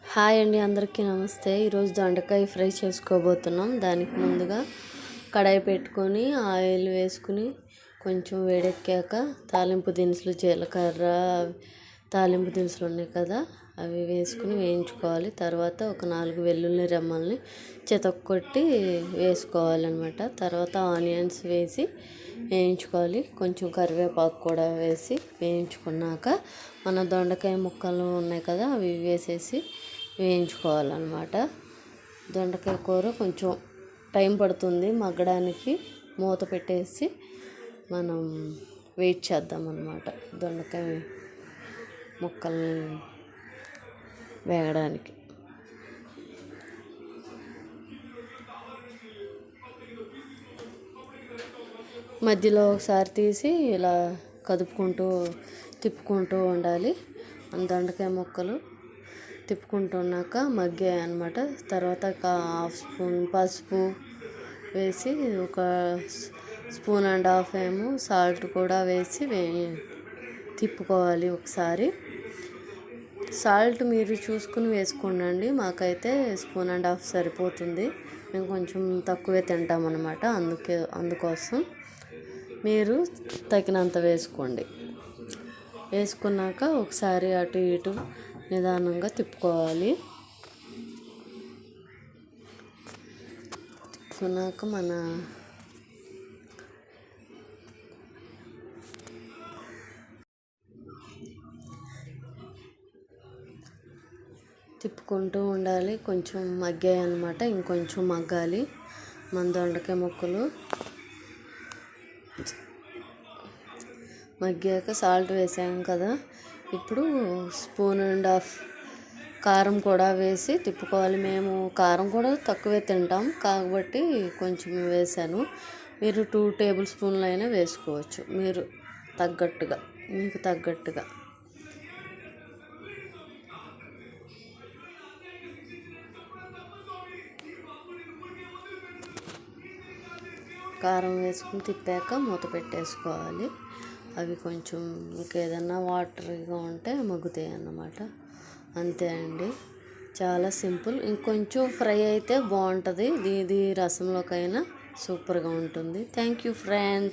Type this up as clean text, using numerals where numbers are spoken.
Hi అండి, అందరికీ నమస్తే. ఈరోజు దొండకాయ ఫ్రై చేసుకోబోతున్నాం. దానికి ముందుగా కడాయి పెట్టుకొని ఆయిల్ వేసుకుని కొంచెం వేడెక్కాక తాలింపు దినుసులు, జీలకర్ర తాలింపు దినుసులు ఉన్నాయి కదా, అవి వేసుకుని వేయించుకోవాలి. తర్వాత ఒక 4 వెల్లుల్లి రెమ్మల్ని చితక్కొట్టి వేసుకోవాలన్నమాట. తర్వాత ఆనియన్స్ వేసి వేయించుకోవాలి. కొంచెం కరివేపాకు కూడా వేసి వేయించుకున్నాక మన దొండకాయ ముక్కలు ఉన్నాయి కదా, అవి వేసేసి వేయించుకోవాలన్నమాట. దొండకాయ కూర కొంచెం టైం పడుతుంది మగ్గడానికి. మూత పెట్టేసి మనం వెయిట్ చేద్దామన్నమాట దొండకాయ ముక్కల్ని వేగడానికి. మధ్యలో ఒకసారి తీసి ఇలా కదుపుకుంటూ తిప్పుకుంటూ ఉండాలి. దొండకాయ ముక్కలు తిప్పుకుంటున్నాక మగ్గాయి అన్నమాట. తర్వాత 1/2 స్పూన్ పసుపు వేసి, 1.5 స్పూన్ ఏమో సాల్ట్ కూడా వేసి తిప్పుకోవాలి ఒకసారి. సాల్ట్ మీరు చూసుకుని వేసుకోండి. మాకైతే 1.5 స్పూన్ సరిపోతుంది. మేము కొంచెం తక్కువే తింటామన్నమాట. అందుకోసం మీరు తగినంత వేసుకోండి. వేసుకున్నాక ఒకసారి అటు ఇటు నిదానంగా తిప్పుకోవాలి. తిప్పుకున్నాక తిప్పుకుంటూ ఉండాలి. కొంచెం మగ్గాయి అన్నమాట, ఇంకొంచెం మగ్గాలి. మన దొండకాయ ముక్కలు మగ్గాక సాల్ట్ వేసాం కదా, ఇప్పుడు 1.5 స్పూన్ కారం కూడా వేసి తిప్పుకోవాలి. మేము కారం కూడా తక్కువే తింటాం కాబట్టి కొంచెం వేసాను. మీరు 2 టేబుల్ స్పూన్లు అయినా వేసుకోవచ్చు, మీకు తగ్గట్టుగా. కారం వేసుకుని తిప్పాక మూత పెట్టేసుకోవాలి. అవి కొంచెం ఇంకేదన్నా వాటర్గా ఉంటే మగ్గుతాయి అన్నమాట. అంతే అండి, చాలా సింపుల్. ఇంకొంచెం ఫ్రై అయితే బాగుంటుంది. ఇది రసంలోకైనా సూపర్గా ఉంటుంది. Thank you friends.